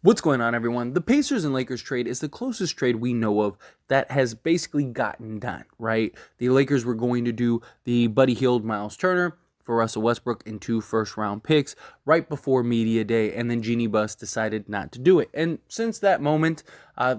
What's going on, everyone? The Pacers and Lakers trade is the closest trade we know of that has basically gotten done, right? The Lakers were going to do the Buddy Hield, Miles Turner for Russell Westbrook and 2 first-round picks right before media day, and then Jeanie Buss decided not to do it. And since that moment,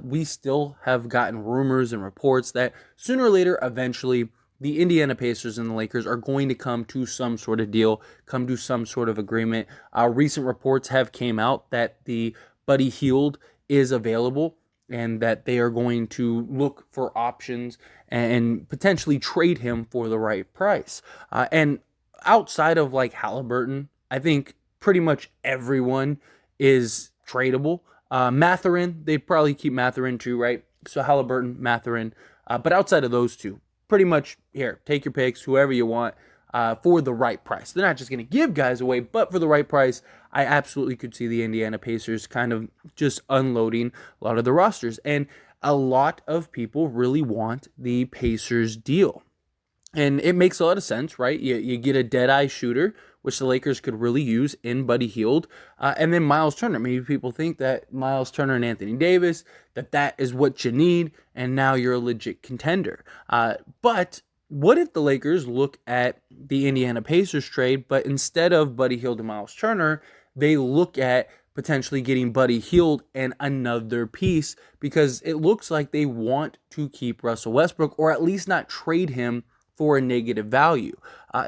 we still have gotten rumors and reports that sooner or later, eventually, the Indiana Pacers and the Lakers are going to come to some sort of deal, come to some sort of agreement. Recent reports have came out that the Buddy Hield is available and that they are going to look for options and potentially trade him for the right price. And outside of like Halliburton, I think pretty much everyone is tradable. Mathurin, they'd probably keep Mathurin too, right? So Halliburton, Mathurin. But outside of those two, pretty much here, take your picks, whoever you want, for the right price. They're not just going to give guys away, but for the right price, I absolutely could see the Indiana Pacers kind of just unloading a lot of the rosters. And a lot of people really want the Pacers deal. And it makes a lot of sense, right? You get a dead-eye shooter, which the Lakers could really use in Buddy Hield. And then Miles Turner. Maybe people think that Miles Turner and Anthony Davis, that is what you need, and now you're a legit contender. But what if the Lakers look at the Indiana Pacers trade, but instead of Buddy Hield and Miles Turner, they look at potentially getting Buddy Hield and another piece because it looks like they want to keep Russell Westbrook or at least not trade him for a negative value.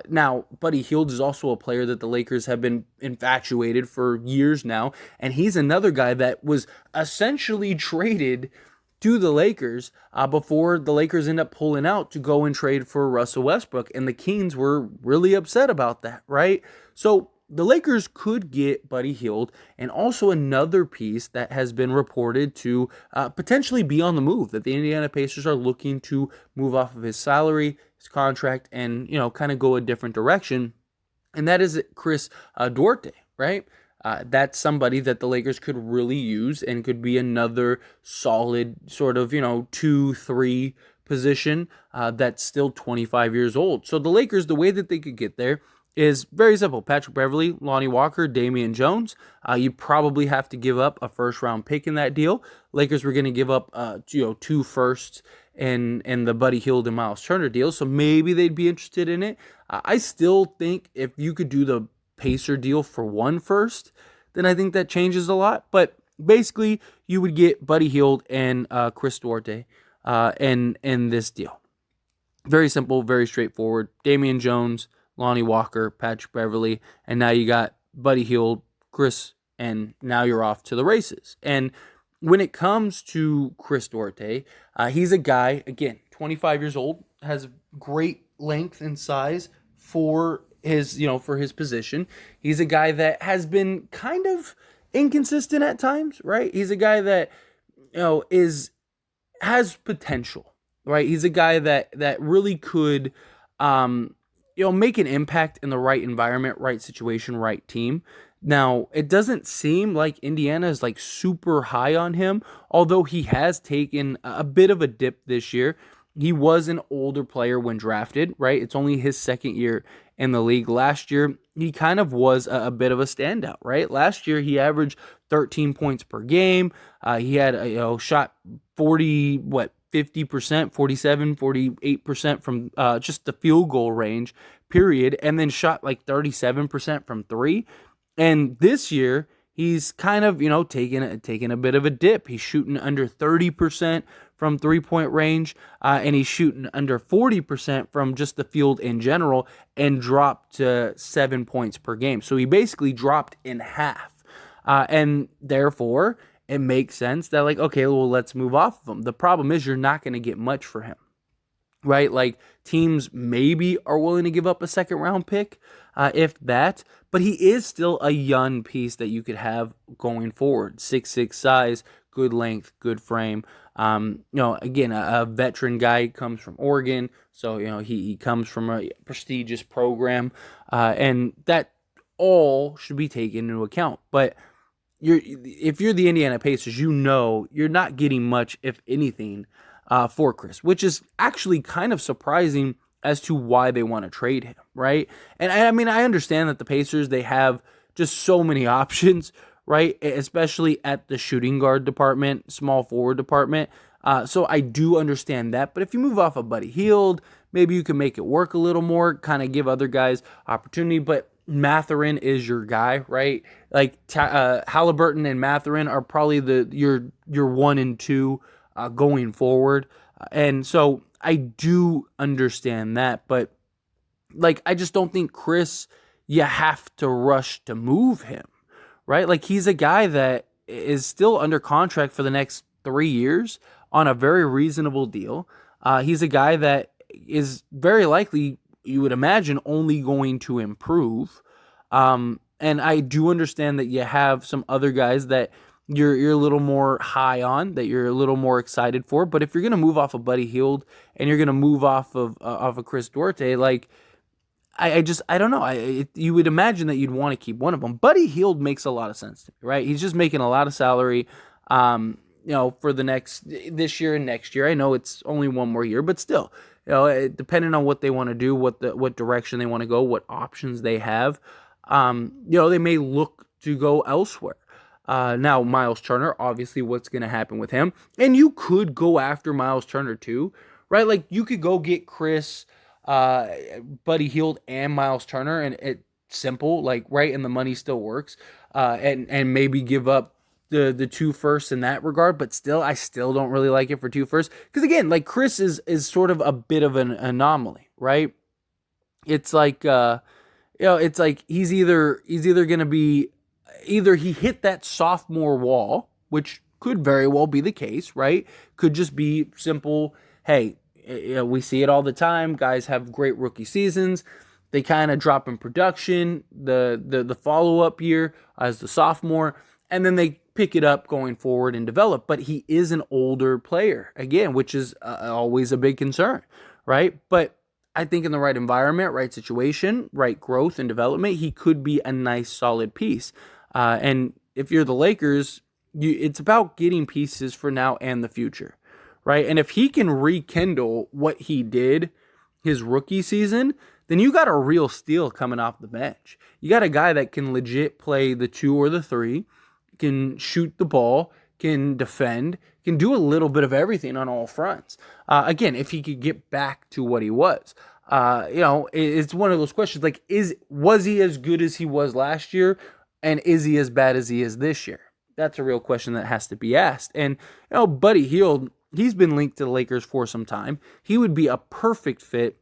Now, Buddy Hield is also a player that the Lakers have been infatuated for years now, and he's another guy that was essentially traded to the Lakers before the Lakers end up pulling out to go and trade for Russell Westbrook, and the Kings were really upset about that, right? So the Lakers could get Buddy Hield and also another piece that has been reported to potentially be on the move, that the Indiana Pacers are looking to move off of his salary, his contract, and, kind of go a different direction. And that is Chris Duarte, right? That's somebody that the Lakers could really use and could be another solid sort of, 2-3 position that's still 25 years old. So the Lakers, the way that they could get there is very simple. Patrick Beverley, Lonnie Walker, Damian Jones. You probably have to give up a first-round pick in that deal. Lakers were going to give up, 2 firsts in the Buddy Hield and Miles Turner deal, so maybe they'd be interested in it. I still think if you could do the Pacer deal for 1 first, then I think that changes a lot. But basically, you would get Buddy Hield and Chris Duarte in this deal. Very simple, very straightforward. Damian Jones, Lonnie Walker, Patrick Beverley, and now you got Buddy Hield, Chris, and now you're off to the races. And when it comes to Chris Duarte, he's a guy, again, 25 years old, has great length and size for his position. He's a guy that has been kind of inconsistent at times, right? He's a guy that, has potential, right? He's a guy that really could, make an impact in the right environment, right situation, right team. Now, it doesn't seem like Indiana is like super high on him, although he has taken a bit of a dip this year. He was an older player when drafted, right? It's only his second year in the league. Last year, he kind of was a bit of a standout, right? Last year, he averaged 13 points per game. He had, shot 50%, 47, 48% from just the field goal range, period, and then shot like 37% from 3. And this year, he's kind of, taking a bit of a dip. He's shooting under 30% from 3-point range, and he's shooting under 40% from just the field in general, and dropped to 7 points per game. So he basically dropped in half. And therefore, it makes sense that, okay, well, let's move off of him. The problem is you're not going to get much for him, right? Like, teams maybe are willing to give up a second-round pick, if that, but he is still a young piece that you could have going forward. 6'6" size, good length, good frame. Again, a veteran guy comes from Oregon, so, he comes from a prestigious program, and that all should be taken into account. But if you're the Indiana Pacers, you're not getting much, if anything, for Chris, which is actually kind of surprising as to why they want to trade him, right? And I understand that the Pacers, they have just so many options, right? Especially at the shooting guard department, small forward department. So I do understand that. But if you move off of Buddy Hield, maybe you can make it work a little more, kind of give other guys opportunity. But Mathurin is your guy, right? Like Halliburton and Mathurin are probably your 1 and 2 going forward. And so I do understand that, but like I just don't think Chris, you have to rush to move him, right? Like he's a guy that is still under contract for the next 3 years on a very reasonable deal. He's a guy that is very likely, you would imagine, only going to improve. And I do understand that you have some other guys that you're a little more high on, that you're a little more excited for. But if you're going to move off of Buddy Hield and you're going to move off of Chris Duarte, like I don't know. You would imagine that you'd want to keep one of them. Buddy Hield makes a lot of sense to me, right? He's just making a lot of salary, for this year and next year. I know it's only one more year, but still, depending on what they want to do, what direction they want to go, what options they have, they may look to go elsewhere. Now, Miles Turner, obviously, what's going to happen with him? And you could go after Miles Turner too, right? Like you could go get Chris, Buddy Hield, and Miles Turner, and it's simple, like right, and the money still works, and maybe give up the 2 firsts in that regard. But still, I still don't really like it for 2 firsts because again, like Chris is sort of a bit of an anomaly, right? It's like it's like he's either going to be. Either he hit that sophomore wall, which could very well be the case, right? Could just be simple, hey, we see it all the time. Guys have great rookie seasons. They kind of drop in production the follow-up year as the sophomore, and then they pick it up going forward and develop. But he is an older player, again, which is always a big concern, right? But I think in the right environment, right situation, right growth and development, he could be a nice, solid piece. And if you're the Lakers, it's about getting pieces for now and the future, right? And if he can rekindle what he did his rookie season, then you got a real steal coming off the bench. You got a guy that can legit play the 2 or the 3, can shoot the ball, can defend, can do a little bit of everything on all fronts. Again, if he could get back to what he was. It's one of those questions like, was he as good as he was last year? And is he as bad as he is this year? That's a real question that has to be asked. And, Buddy Hield, he's been linked to the Lakers for some time. He would be a perfect fit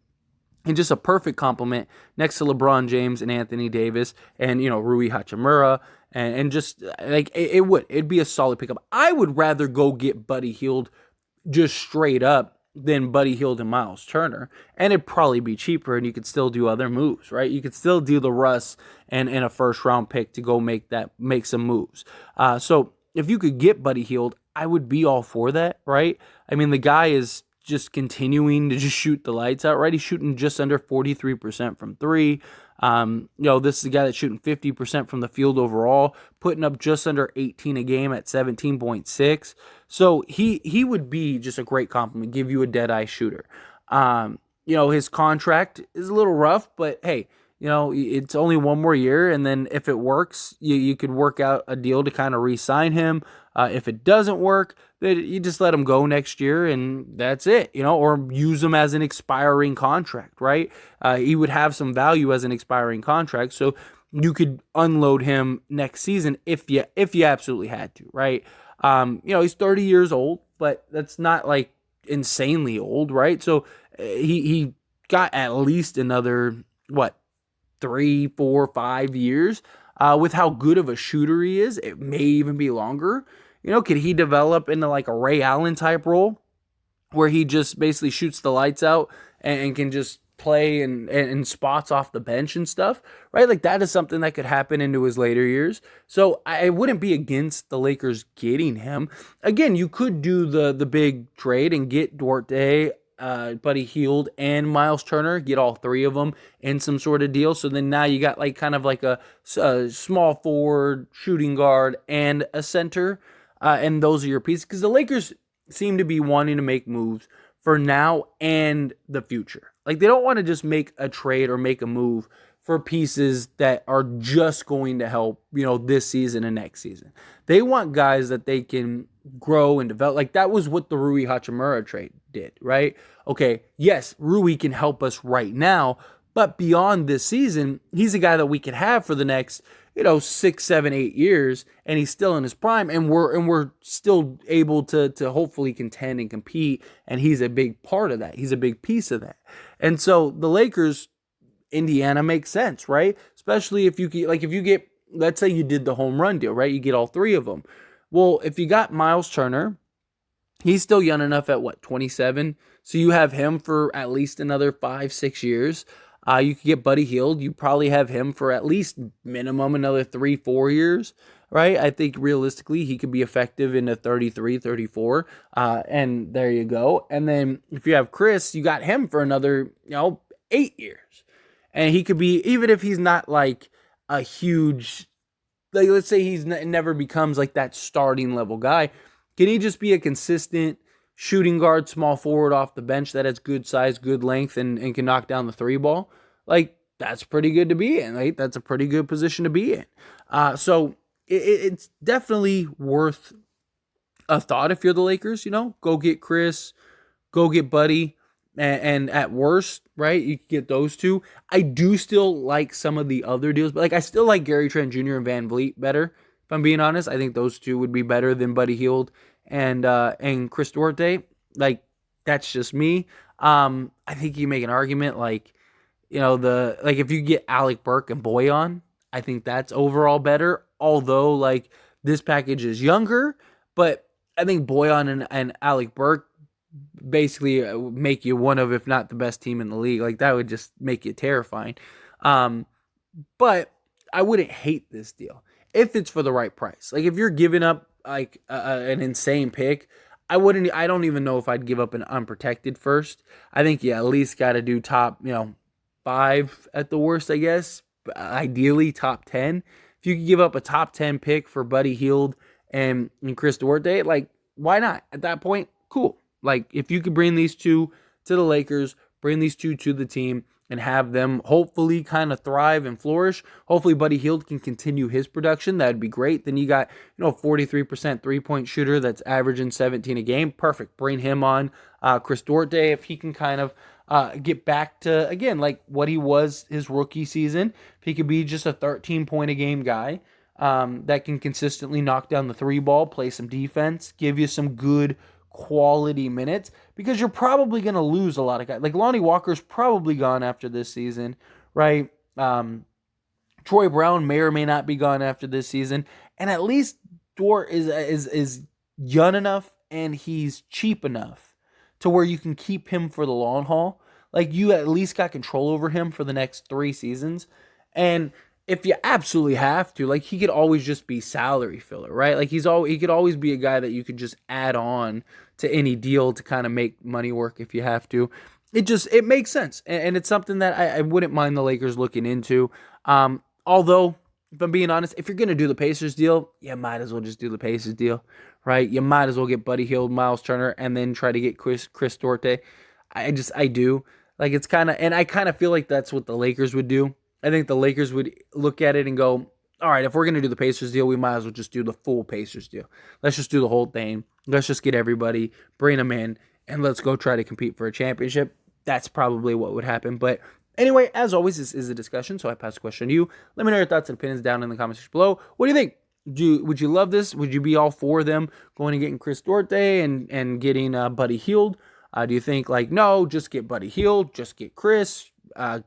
and just a perfect complement next to LeBron James and Anthony Davis and, Rui Hachimura. And just like it'd be a solid pickup. I would rather go get Buddy Hield just straight up than Buddy Hield and Miles Turner, and it'd probably be cheaper, and you could still do other moves, right? You could still do the Russ and a first round pick to go make some moves. So if you could get Buddy Hield, I would be all for that, right? I mean, the guy is just continuing to just shoot the lights out, right? He's shooting just under 43% from 3. This is a guy that's shooting 50% from the field overall, putting up just under 18 a game at 17.6. So he would be just a great compliment, give you a dead-eye shooter. His contract is a little rough, but hey, it's only one more year, and then if it works, you could work out a deal to kind of re-sign him. If it doesn't work, then you just let him go next year, and that's it, or use him as an expiring contract, right? He would have some value as an expiring contract, so you could unload him next season if you absolutely had to, right? He's 30 years old, but that's not like insanely old, right? So he got at least another 3, 4, 5 years with how good of a shooter he is. It may even be longer. Could he develop into like a Ray Allen type role where he just basically shoots the lights out and can just play and spots off the bench and stuff, right? Like that is something that could happen into his later years. So I wouldn't be against the Lakers getting him. Again, you could do the big trade and get Duarte, Buddy Hield, and Miles Turner, get all 3 of them in some sort of deal. So then now you got like kind of like a small forward, shooting guard, and a center, and those are your pieces. Because the Lakers seem to be wanting to make moves for now and the future. Like they don't want to just make a trade or make a move for pieces that are just going to help, this season and next season. They want guys that they can grow and develop. Like that was what the Rui Hachimura trade did, right? Okay, yes, Rui can help us right now, but beyond this season, he's a guy that we could have for the next, 6, 7, 8 years, and he's still in his prime, and we're still able to hopefully contend and compete, and he's a big part of that. He's a big piece of that. And so the Lakers, Indiana makes sense, right? Especially if you get, let's say you did the home run deal, right? You get all three of them. Well, if you got Miles Turner, he's still young enough at 27? So you have him for at least another 5, 6 years. You could get Buddy Hield. You probably have him for at least minimum another 3, 4 years, right? I think realistically he could be effective in a 33, 34. And there you go. And then if you have Chris, you got him for another, 8 years. And he could be, even if he's not like a huge, like let's say he's never becomes like that starting level guy, can he just be a consistent shooting guard, small forward off the bench that has good size, good length, and can knock down the three ball? Like, that's pretty good to be in. Right? That's a pretty good position to be in. So it's definitely worth a thought if you're the Lakers. Go get Chris, go get Buddy, and at worst, right, you can get those two. I do still like some of the other deals, but I still like Gary Trent Jr. and Van Vliet better. If I'm being honest, I think those two would be better than Buddy Hield and Chris Duarte. Like, that's just me. I think you make an argument if you get Alec Burke and Boyan, I think that's overall better. Although this package is younger, but I think Boyan and Alec Burke basically make you one of, if not the best team in the league. Like that would just make you terrifying. But I wouldn't hate this deal if it's for the right price. Like if you're giving up an insane pick, I don't even know if I'd give up an unprotected first. I think you at least got to do top, 5 at the worst, I guess. Ideally top 10. If you could give up a top 10 pick for Buddy Hield and Chris Duarte, why not? At that point, cool. If you could bring these two to the Lakers, bring these two to the team, and have them hopefully kind of thrive and flourish. Hopefully Buddy Hield can continue his production. That'd be great. Then you got, 43% three-point shooter that's averaging 17 a game. Perfect. Bring him on. Chris Duarte, if he can kind of get back to, again, what he was his rookie season. If he could be just a 13-point-a-game guy that can consistently knock down the three ball, play some defense, give you some good quality minutes, because you're probably going to lose a lot of guys. Lonnie Walker's probably gone after this season, right? Troy Brown may or may not be gone after this season, and at least Dort is young enough and he's cheap enough to where you can keep him for the long haul. You at least got control over him for the next 3 seasons, and if you absolutely have to, he could always just be salary filler, right? He could always be a guy that you could just add on to any deal to kind of make money work if you have to. It makes sense, and it's something that I wouldn't mind the Lakers looking into. Although, if I'm being honest, if you're going to do the Pacers deal, you might as well just do the Pacers deal, right? You might as well get Buddy Hield, Miles Turner, and then try to get Chris Duarte. I do. It's kind of, and I kind of feel like that's what the Lakers would do. I think the Lakers would look at it and go, all right, if we're going to do the Pacers deal, we might as well just do the full Pacers deal. Let's just do the whole thing. Let's just get everybody, bring them in, and let's go try to compete for a championship. That's probably what would happen. But anyway, as always, this is a discussion, so I pass the question to you. Let me know your thoughts and opinions down in the comments section below. What do you think? Would you love this? Would you be all for them going and getting Chris Duarte and getting Buddy Hield? Do you think, no, just get Buddy Hield, just get Chris,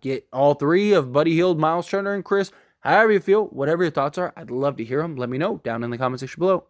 get all 3 of Buddy Hield, Miles Turner, and Chris? However you feel, whatever your thoughts are, I'd love to hear them. Let me know down in the comment section below.